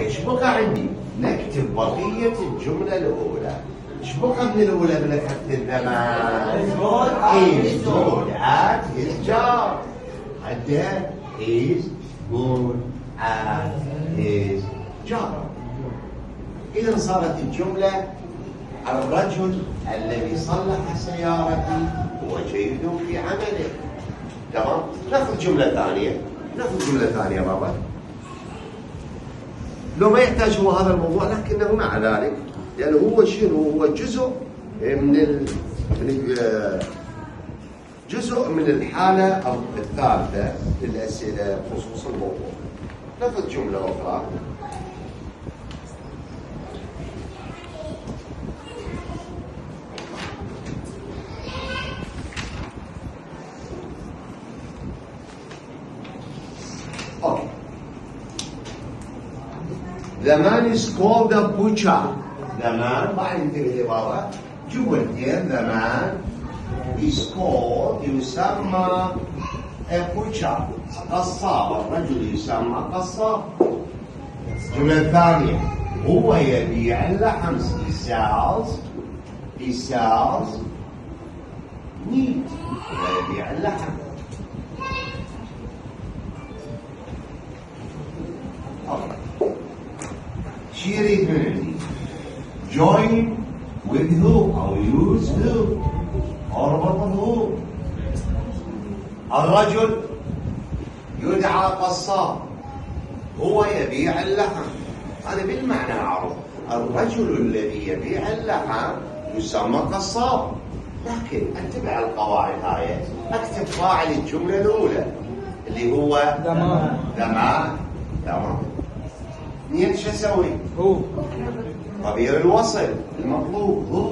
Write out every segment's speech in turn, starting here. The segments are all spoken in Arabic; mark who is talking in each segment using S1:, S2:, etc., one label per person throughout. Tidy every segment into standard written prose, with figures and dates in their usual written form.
S1: اوكي، ايش بقى عندي؟ نكتب بقية الجملة الأولى. ايش بقى من الأولى من أخذت الزمان؟ is good at his job. عنده is good at his job. إذا صارت الجملة الرجل الذي صلح سيارتي هو جيد في عمله. تمام؟ ناخذ جملة ثانية. بابا. لو ما يحتاج هو هذا الموضوع، لكنه مع ذلك يعني هو شنو؟ هو جزء من الحالة الثالثة للأسئلة بخصوص الموضوع. ناخذ جملة أخرى. Okay. The man is called a butcher. The man بعد انتبه بابا جملتين. The man is called يسمى a butcher قصاب. الرجل يسمى قصاب. الجملة الثانية هو يبيع اللحم. He sells meat. هو يبيع اللحم. شي يريد من عندي join with who أو use who أربط who. الرجل يدعى قصاب. هو يبيع اللحم. أنا بالمعنى أعرف الرجل الذي يبيع اللحم يسمى قصاب. لكن أتبع القواعد هاي. أكتب فاعل الجملة الأولى اللي هو تمام. اثنين شو اسوي؟ هو. ضمير الوصل المطلوب هو.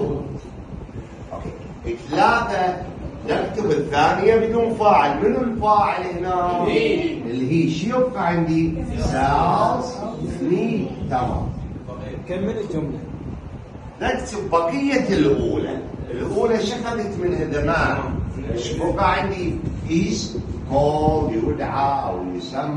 S1: اوكي. ثلاثة نكتب الثانية بدون فاعل. منو الفاعل هنا؟ اللي هي شو يبقى عندي؟ سالز مي. تمام.
S2: كمل الجملة.
S1: نكتب بقية الأولى شو أخذت منها زمان؟ ايش بقى عندي؟ is called يدعى أو يسمى.